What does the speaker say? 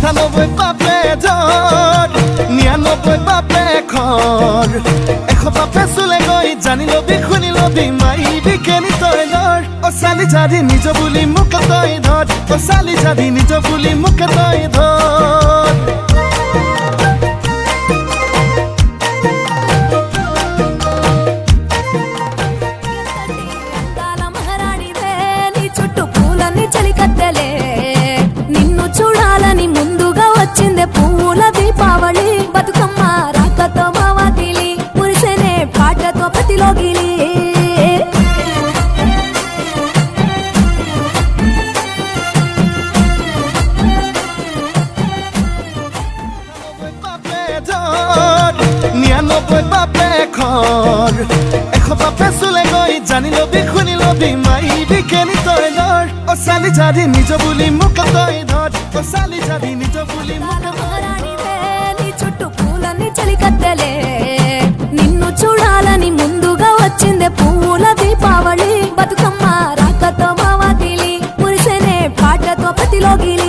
98 বাপে জ্বৰ 99 বাপে খৰ 100 বাপে চুলে গৈ জানি লবি শুনি লবি মাইবি কেনি তই ধৰ অ চালি জাদি নিজ বুলি মোক তই ধৰ অ চালি জাদি নিজ বুলি মোক তই ধৰ చలికత్తెలే నిన్ను చూడాలని ముందుగా వచ్చిందే పువ్వుల దీపావళి బతుకమ్మ రాకతో మావాకిలి మురిసెనే పాటతో ప్రతిలోగిలి বাপে খৰ 100 বাপে চুলে গৈ জানি লবি শুনি লবি মাইবি কেনি তই ধৰ অ চালি জাদি নিজ বুলি মোক তই ধৰ অ চালি জাদি নিজ বুলি నీ చుట్టూ పూలన్నీ చలికత్తెలే నిన్ను చూడాలని ముందుగా వచ్చిందే పువ్వుల దీపావళి బతుకమ్మ రాకతో మావాకిలి మురిసెనే పాటతో ప్రతిలోగిలి